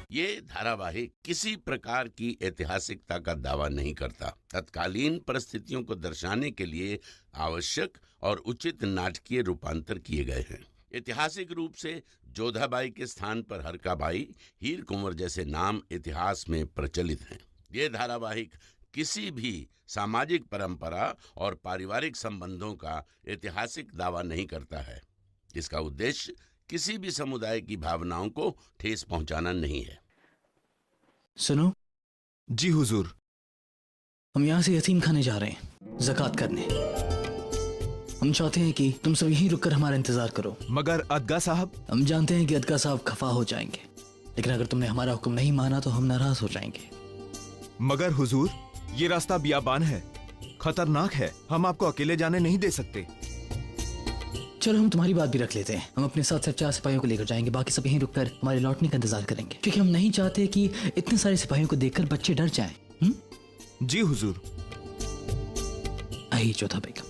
ये धारावाहिक किसी प्रकार की ऐतिहासिकता का दावा नहीं करता। तत्कालीन परिस्थितियों को दर्शाने के लिए आवश्यक और उचित नाटकीय रूपांतर किए गए हैं। ऐतिहासिक रूप से जोधाबाई के स्थान पर हरकाबाई, हीर कुंवर जैसे नाम इतिहास में प्रचलित हैं। ये धारावाहिक किसी भी सामाजिक परंपरा और पारिवारिक संबंधों का ऐतिहासिक दावा नहीं करता है। इसका उद्देश्य किसी भी समुदाय की भावनाओं को ठेस पहुंचाना नहीं है। सुनो। जी हुजूर। हम यहाँ से यतीम खाने जा रहे हैं, ज़कात करने। हम चाहते हैं कि तुम सब यहीं रुककर हमारा इंतजार करो। मगर अदगा साहब? हम जानते हैं कि अदगा साहब खफा हो जाएंगे, लेकिन अगर तुमने हमारा हुक्म नहीं माना तो हम नाराज हो जाएंगे। मगर हुजूर, ये रास्ता बियाबान है, खतरनाक है, हम आपको अकेले जाने नहीं दे सकते। चलो हम तुम्हारी बात भी रख लेते हैं। हम अपने साथ सिर्फ 4 सिपाहियों को लेकर जाएंगे, बाकी सब यहीं रुककर हमारे लौटने का इंतजार करेंगे, क्योंकि हम नहीं चाहते कि इतने सारे सिपाहियों को देखकर बच्चे डर जाएं। जी हुजूर। आइए जोधा बेगम।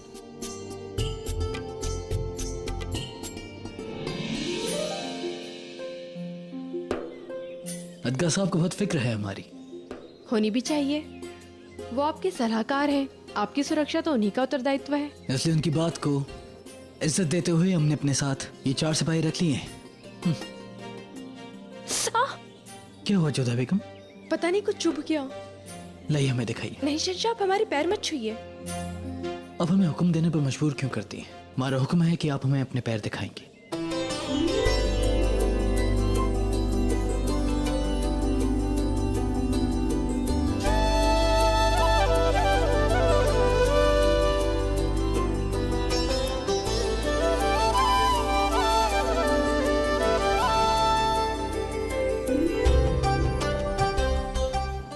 अदगा साहब को बहुत फिक्र है हमारी। होनी भी चाहिए, वो आपके सलाहकार हैं, आपकी सुरक्षा तो उन्हीं का उत्तरदायित्व है। इसलिए उनकी बात को इज्जत देते हुए हमने अपने साथ ये 4 सिपाही रख लिए हैं। क्या हुआ जोधा बेगम? पता नहीं कुछ चुभ गया। लाइए हमें दिखाइए। नहीं शहंशाह, आप हमारे पैर मत छुइए। अब हमें हुक्म देने पर मजबूर क्यों करती हैं? हमारा हुक्म है कि आप हमें अपने पैर दिखाएंगे।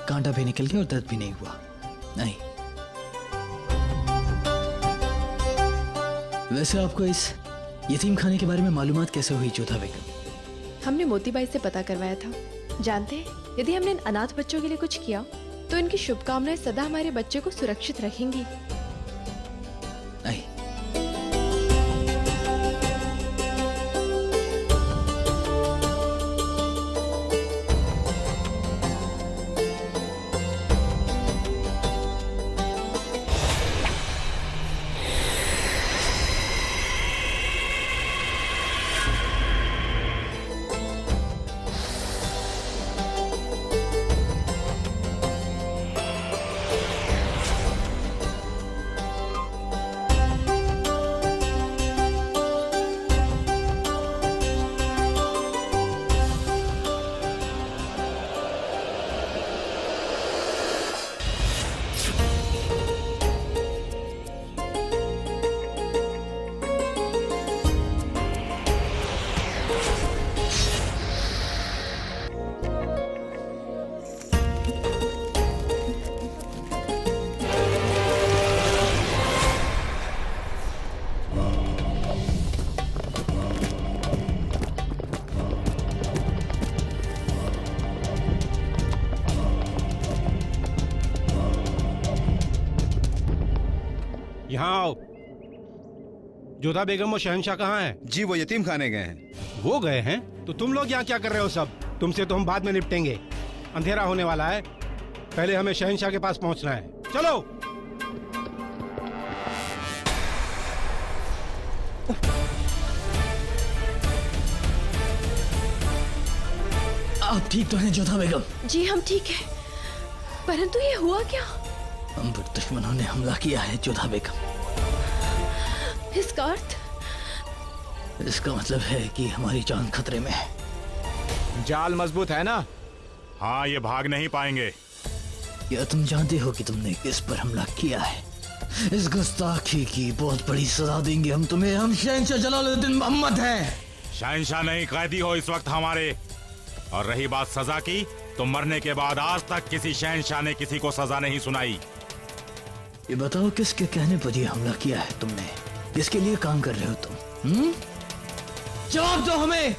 कांटा भी निकल गया और दर्द भी नहीं हुआ। नहीं। वैसे आपको इस यतीम खाने के बारे में मालूमात कैसे हुई जोधा बेगम? हमने मोतीबाई से पता करवाया था। जानते हैं, यदि हमने इन अनाथ बच्चों के लिए कुछ किया तो इनकी शुभकामनाएं सदा हमारे बच्चे को सुरक्षित रखेंगी। नहीं। यहाँ आओ। जोधा बेगम और शहंशाह कहाँ हैं? जी वो यतीम खाने गए हैं। वो गए हैं? तो तुम लोग यहाँ क्या कर रहे हो सब? तुमसे तो हम बाद में निपटेंगे, अंधेरा होने वाला है। पहले हमें शहंशाह के पास पहुँचना है। चलो। आप ठीक तो हैं जोधा बेगम? जी हम ठीक हैं, परंतु ये हुआ क्या? हम पर दुश्मनों ने हमला किया है जोधा बेगम। इसका अर्थ? इसका मतलब है कि हमारी जान खतरे में है। जाल मजबूत है ना? हाँ, ये भाग नहीं पाएंगे। या तुम जानते हो कि तुमने किस पर हमला किया है? इस गुस्ताखी की बहुत बड़ी सजा देंगे हम तुम्हें। हम शहंशाह जलालुद्दीन मोहम्मद हैं। शहंशाह नहीं, कैदी हो इस वक्त हमारे। और रही बात सजा की, तो मरने के बाद आज तक किसी शहंशाह ने किसी को सजा नहीं सुनाई। ये बताओ किसके कहने पर ये हमला किया है तुमने? किसके लिए काम कर रहे हो तुम? जवाब दो हमें।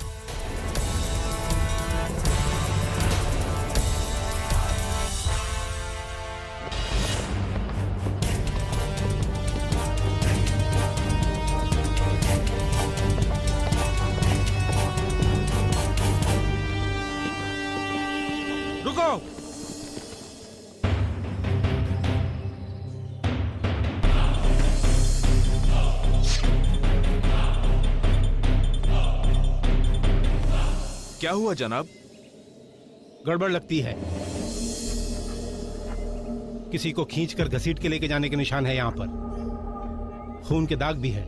क्या हुआ जनाब? गड़बड़ लगती है। किसी को खींचकर घसीट के लेके जाने के निशान है यहाँ पर। खून के दाग भी है।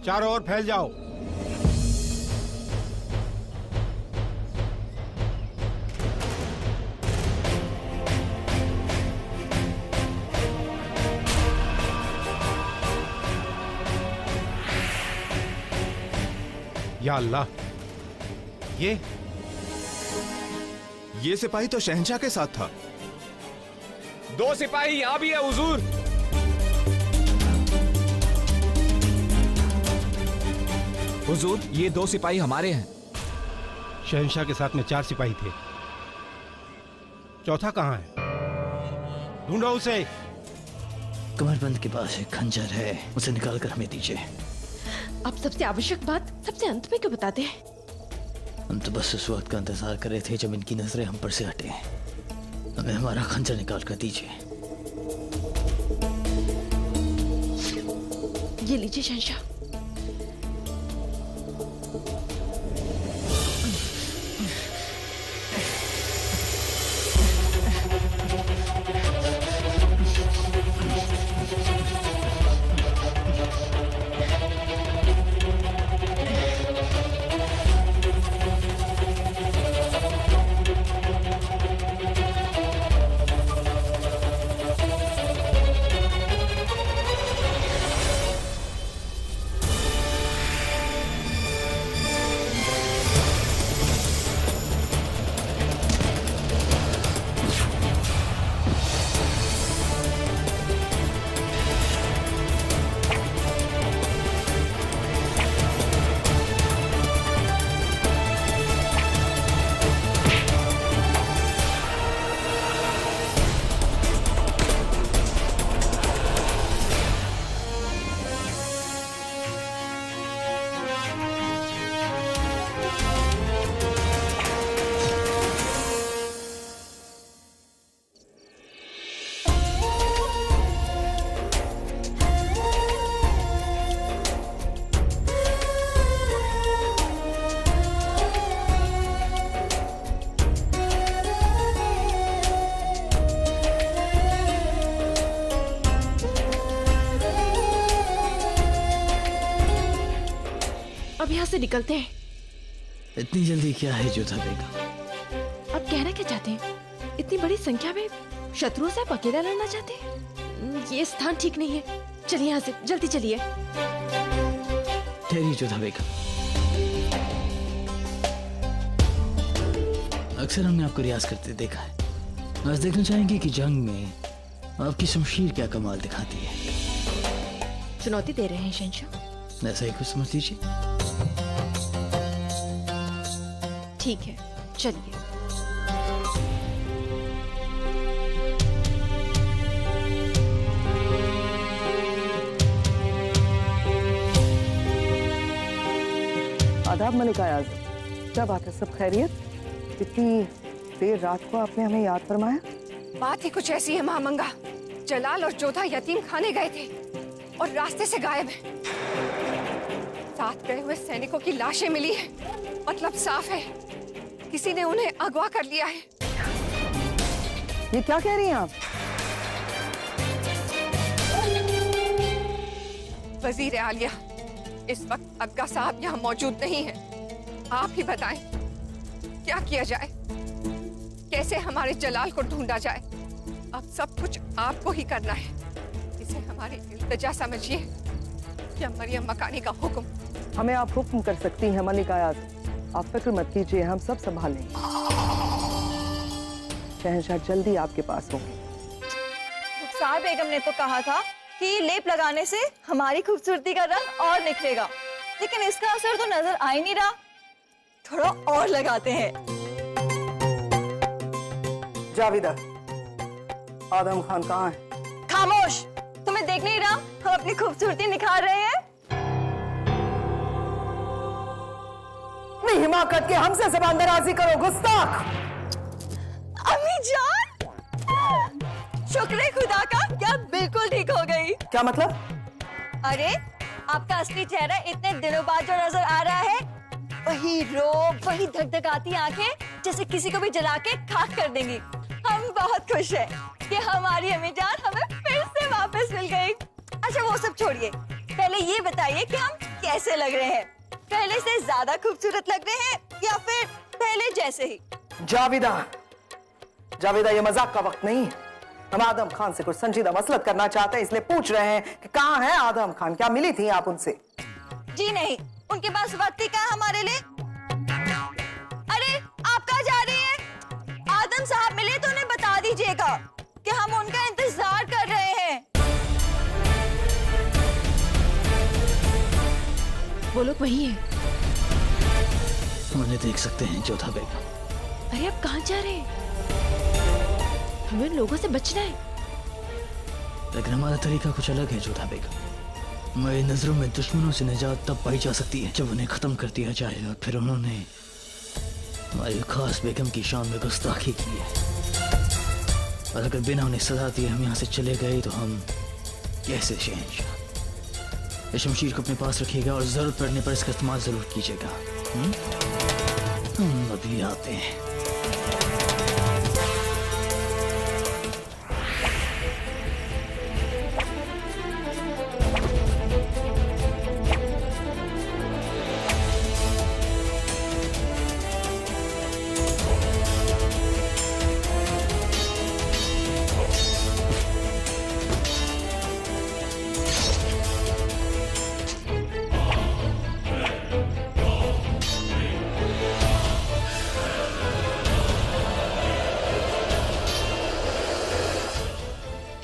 चारों ओर फैल जाओ। या अल्लाह, ये सिपाही तो शहंशाह के साथ था। 2 सिपाही यहाँ भी है हुजूर। हुजूर, ये 2 सिपाही हमारे हैं। शहंशाह के साथ में 4 सिपाही थे। चौथा कहाँ है? ढूंढो उसे। कमरबंद के पास एक खंजर है, उसे निकाल कर हमें दीजिए। आप सबसे आवश्यक बात सबसे अंत में क्यों बताते हैं? हम तो बस उस वक्त का इंतजार कर रहे थे जब इनकी नजरें हम पर से हटे। हमें हमारा खंजर निकाल कर दीजिए। ये लीजिए शहंशाह। अब यहाँ से निकलते हैं। इतनी जल्दी क्या है जोधा बेगम? अब कहना क्या चाहते हैं? इतनी बड़ी संख्या में शत्रुओं से आप अकेला लड़ना चाहते हैं? ये स्थान ठीक नहीं है। चलिए यहाँ से, जल्दी चलिए। ठहरिए जोधा बेगम। अक्सर हमने आपको रियाज करते देखा है। आज देखना चाहेंगे कि जंग में आपकी शमशीर क्या कमाल दिखाती है। चुनौती दे रहे हैं शहंशाह? ऐसा ही कुछ समझ लीजिए। ठीक है, चलिए। आदाब मलिका आज़म, क्या बात है, सब खैरियत? इतनी देर रात को आपने हमें याद फरमाया? बात ही कुछ ऐसी है महामंगा। जलाल और जोधा यतीम खाने गए थे और रास्ते से गायब हैं। साथ गए हुए सैनिकों की लाशें मिली हैं। मतलब साफ है, किसी ने उन्हें अगवा कर लिया है। ये क्या कह रही हैं आप? वजीर आलिया, इस वक्त अग्गा साहब यहाँ मौजूद नहीं है। आप ही बताएं, क्या किया जाए? कैसे हमारे जलाल को ढूंढा जाए? अब सब कुछ आपको ही करना है। इसे हमारी इल्तिजा समझिए या मरियम मकानी का हुक्म। हमें आप हुक्म कर सकती हैं मलिका आज़म, आप फिक्र मत कीजिए, हम सब संभालेंगे। शहंशाह जल्दी आपके पास होंगे। रुखसार बेगम ने तो कहा था कि लेप लगाने से हमारी खूबसूरती का रंग और निखरेगा, लेकिन इसका असर तो नजर आ ही नहीं रहा। थोड़ा और लगाते हैं। जावेदा, आदम खान कहाँ है? खामोश, तुम्हें देख नहीं रहा हम अपनी खूबसूरती निखार रहे हैं? नहीं, हिमाकत के हमसे ज़बान दराजी करो, गुस्ताख। अम्मी जान, शुक्र है खुदा का, क्या बिल्कुल ठीक हो गई। क्या मतलब? अरे आपका असली चेहरा इतने दिनों बाद जो नजर आ रहा है, वही रोब, वही धगधगाती आंखें जैसे किसी को भी जला के खाक कर देंगी। हम बहुत खुश हैं कि हमारी अम्मी जान हमें फिर से वापस मिल गई। अच्छा वो सब छोड़िए, पहले ये बताइए कि हम कैसे लग रहे हैं? पहले से ज्यादा खूबसूरत लग रहे हैं या फिर पहले जैसे ही? जावेदा, जावेदा ये मजाक का वक्त नहीं है। हम आदम खान से कुछ संजीदा मसलत करना चाहते हैं, इसलिए पूछ रहे हैं कि कहाँ है आदम खान, क्या मिली थी आप उनसे? जी नहीं, उनके पास वक्त ही क्या हमारे लिए? अरे आप कहाँ जा रही हैं? आदम साहब मिले तो उन्हें बता दीजिएगा कि हम उनका इंतजार कर रहे हैं। वो लोग वही है। उन्हें देख सकते हैं जोधा बेगम। अरे आप कहाँ जा रहे हैं? हमें उन लोगों से बचना है। लेकिन हमारा तरीका कुछ अलग है जोधा बेगम। मेरी नजरों में दुश्मनों से निजात तब पाई जा सकती है जब उन्हें खत्म कर दिया जाए, और फिर उन्होंने हमारी खास बेगम की शान में गुस्ताखी की है। और अगर बिना उन्हें सजा दिए हम यहाँ से चले गए तो हम कैसे शहंशाह? इस शमशीर को अपने पास रखिएगा और जरूरत पड़ने पर इसका इस्तेमाल जरूर कीजिएगा। हम अभी आते हैं।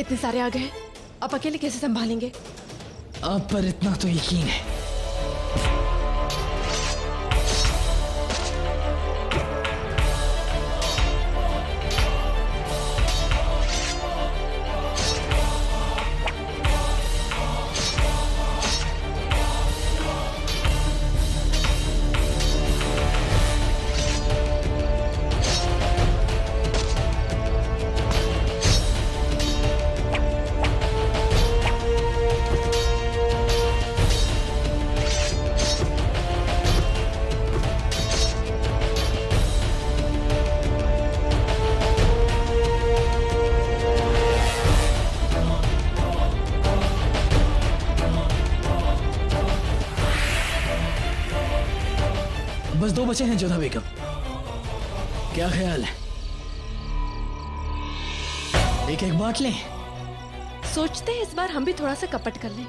इतने सारे आ गए, आप अकेले कैसे संभालेंगे? आप पर इतना तो यकीन है। बस 2 बचे हैं जोधा बेगम, क्या ख्याल है? एक बांट लें? सोचते हैं इस बार हम भी थोड़ा सा कपट कर लें।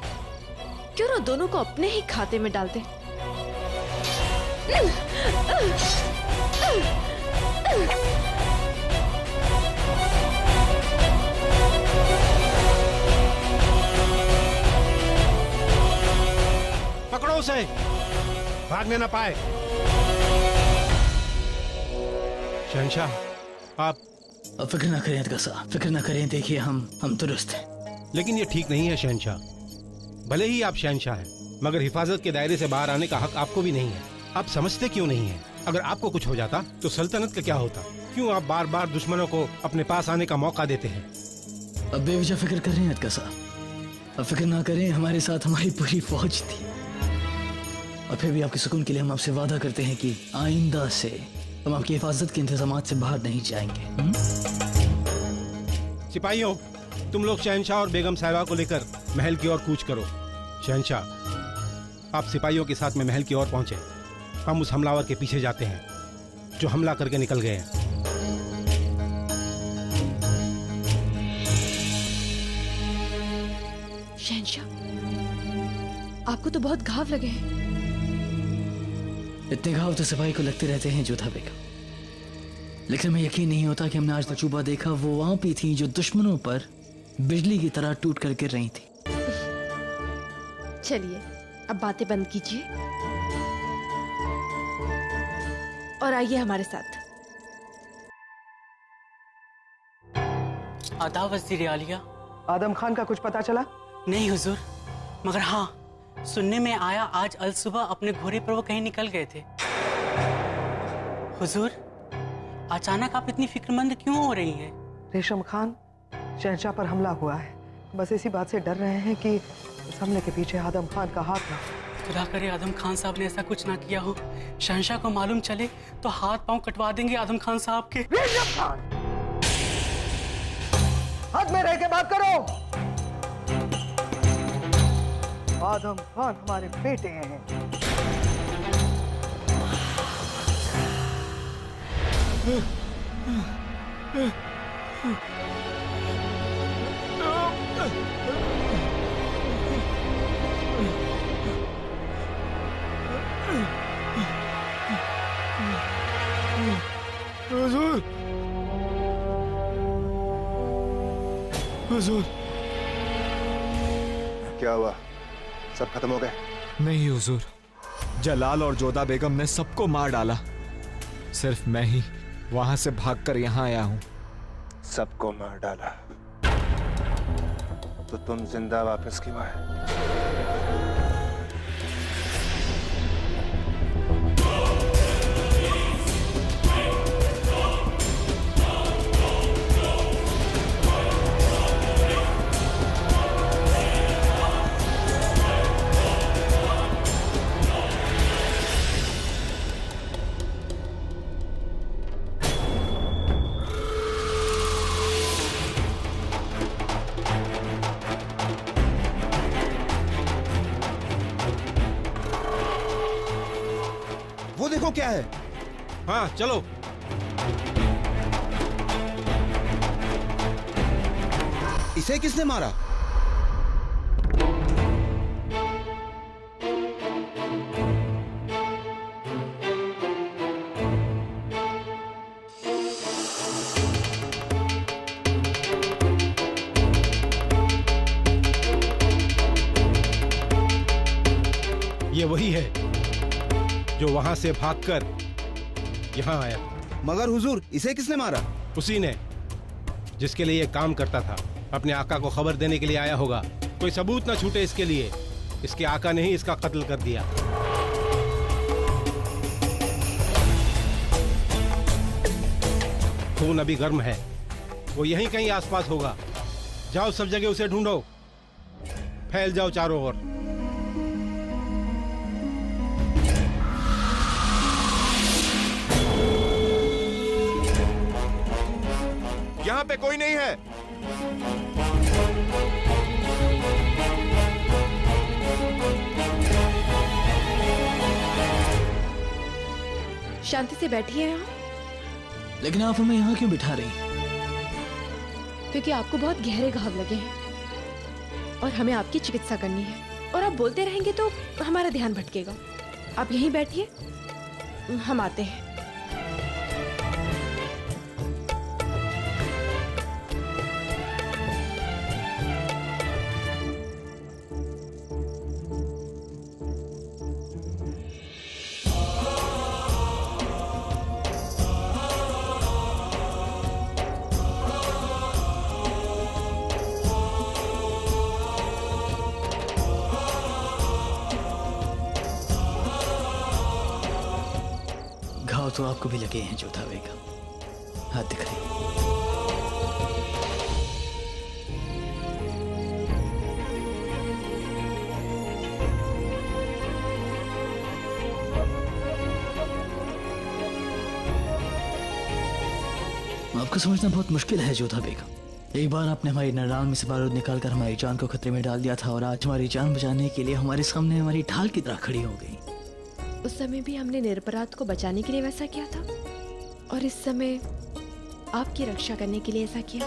क्यों ना दोनों को अपने ही खाते में डाल दें? पकड़ो उसे, भागने ना पाए। शहंशाह, आप फिक्र ना करें अदगा साहब, फिक्र ना करें। देखिए हम दुरुस्त हैं। लेकिन ये ठीक नहीं है शहंशाह। भले ही आप शहंशाह हैं, मगर हिफाजत के दायरे से बाहर आने का हक आपको भी नहीं है। आप समझते क्यों नहीं है? अगर आपको कुछ हो जाता तो सल्तनत का क्या होता? क्यों आप बार बार दुश्मनों को अपने पास आने का मौका देते हैं? अब बेवजह फिक्र कर रहे हैं अदगा साहब। अब फिक्र ना करें, हमारे साथ हमारी पूरी फौज थी। और फिर भी आपके सुकून के लिए हम आपसे वादा करते हैं कि आइंदा से हम आपकी हिफाजत के इंतजामात से बाहर नहीं जाएंगे। सिपाहियों, तुम लोग शहंशाह और बेगम साहिबा को लेकर महल की ओर कूच करो। शहंशाह, आप सिपाहियों के साथ में महल की ओर पहुंचे। हम उस हमलावर के पीछे जाते हैं जो हमला करके निकल गए हैं। शहंशाह, आपको तो बहुत घाव लगे हैं। इतने घाव तो सिपाही को लगते रहते हैं जोधा बेगम, लेकिन हमें यकीन नहीं होता कि हमने आज तजुर्बा देखा वो वहां पे थी जो दुश्मनों पर बिजली की तरह टूट कर गिर रही थी। चलिए अब बातें बंद कीजिए और आइए हमारे साथ। आदाब वज़ीर आलिया। आदम खान का कुछ पता चला? नहीं हुजूर, मगर हाँ सुनने में आया आज अल सुबह अपने घोड़े पर वो कहीं निकल गए थे। हुजूर, अचानक आप इतनी फिक्रमंद क्यों हो रही हैं? रेशम खान, शहंशाह पर हमला हुआ है। बस इसी बात से डर रहे हैं कि इस हमले के पीछे आदम खान का हाथ ना। खुदा करे आदम खान साहब ने ऐसा कुछ ना किया हो। शहंशाह को मालूम चले तो हाथ पांव कटवा देंगे आदम खान साहब के। हाथ में रह के बात करो। आदम खान हमारे बेटे हैं। हुजूर, हुजूर। क्या हुआ? सब खत्म हो गए? नहीं हुजूर, जलाल और जोधा बेगम ने सबको मार डाला। सिर्फ मैं ही वहां से भागकर यहाँ आया हूँ। सबको मार डाला तो तुम जिंदा वापस क्यों आए? वो देखो क्या है। हाँ चलो। इसे किसने मारा? ये वही है जो वहां से भागकर यहाँ आया। मगर हुजूर, इसे किसने मारा? उसी ने जिसके लिए ये काम करता था। अपने आका को खबर देने के लिए आया होगा। कोई सबूत ना छूटे इसके लिए। इसके आका ने ही इसका कत्ल कर दिया। खून अभी गर्म है, वो यहीं कहीं आसपास होगा। जाओ सब जगह उसे ढूंढो, फैल जाओ चारों ओर। यहाँ पे कोई नहीं है। शांति से बैठिए यहाँ। लेकिन आप हमें यहाँ क्यों बिठा रही? क्योंकि आपको बहुत गहरे घाव लगे हैं और हमें आपकी चिकित्सा करनी है। और आप बोलते रहेंगे तो हमारा ध्यान भटकेगा। आप यहीं बैठिए, हम आते हैं। तो आपको भी लगे हैं जोधा बेगम, हाथ दिखाइए। आपको समझना बहुत मुश्किल है जोधा बेगम। एक बार आपने हमारी नरान में से बारूद निकालकर हमारी जान को खतरे में डाल दिया था और आज हमारी जान बचाने के लिए हमारे सामने हमारी ढाल की तरह खड़ी हो गई। उस समय भी हमने निरपराध को बचाने के लिए वैसा किया था और इस समय आपकी रक्षा करने के लिए ऐसा किया।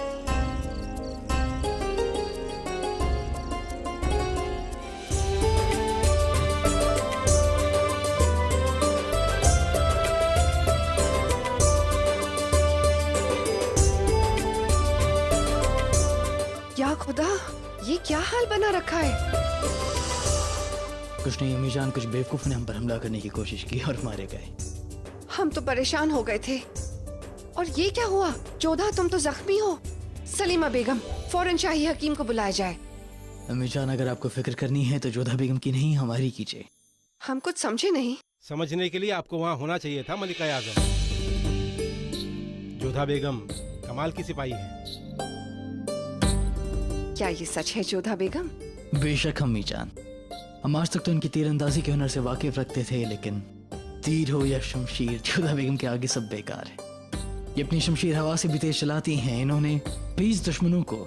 या खुदा, ये क्या हाल बना रखा है? कुछ नहीं अम्मी जान, कुछ बेवकूफ ने हम पर हमला करने की कोशिश की और मारे गए। हम तो परेशान हो गए थे। और ये क्या हुआ? जोधा, तुम तो जख्मी हो। सलीमा बेगम, फौरन शाही हकीम को बुलाया जाए। अम्मी जान, अगर आपको फिक्र करनी है तो जोधा बेगम की नहीं, हमारी कीजिए। हम कुछ समझे नहीं। समझने के लिए आपको वहाँ होना चाहिए था मलिका आजम। जोधा बेगम कमाल की सिपाही है। क्या ये सच है जोधा बेगम? बेशक अम्मी जान, हम आज तक तो इनकी तीरंदाजी के हुनर से वाकिफ रखते थे, लेकिन तीर हो या शमशीर, जोधा बेगम के आगे सब बेकार है। ये अपनी शमशीर हवा से भी तेज चलाती हैं। इन्होंने 20 दुश्मनों को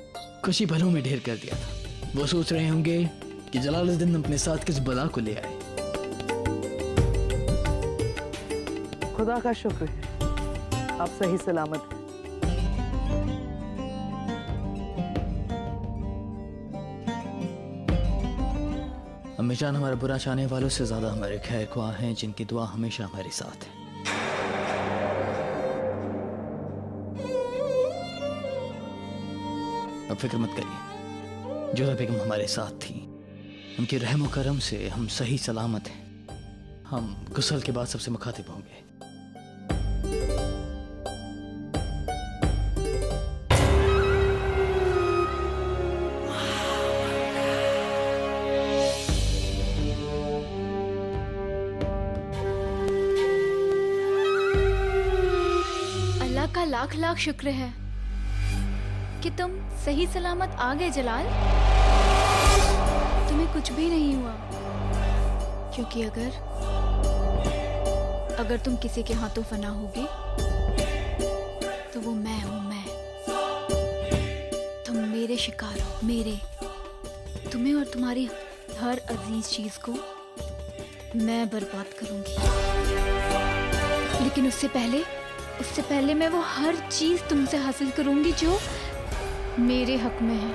खुशी भलों में ढेर कर दिया था। वो सोच रहे होंगे कि जलालुद्दीन अपने साथ किस बला को ले आए। खुदा का शुक्र है आप सही सलामत हैं। अम्मी जान हमारा बुरा चाहने वालों से ज्यादा हमारे खैर ख्वाह हैं, जिनकी दुआ हमेशा हमारे साथ है। अब फिक्र मत करिए, जोधा बेगम हमारे साथ थी। उनके रहम करम से हम सही सलामत हैं। हम गुस्ल के बाद सबसे मुखातिब होंगे। अल्लाह का लाख लाख शुक्र है कि तुम सही सलामत आ गए जलाल। तुम्हें कुछ भी नहीं हुआ, क्योंकि अगर तुम किसी के हाथों फना होगे तो वो मैं हूं। मैं, तुम मेरे शिकार हो, मेरे। तुम्हें और तुम्हारी हर अजीज चीज को मैं बर्बाद करूंगी, लेकिन उससे पहले मैं वो हर चीज तुमसे हासिल करूंगी जो मेरे हक में है।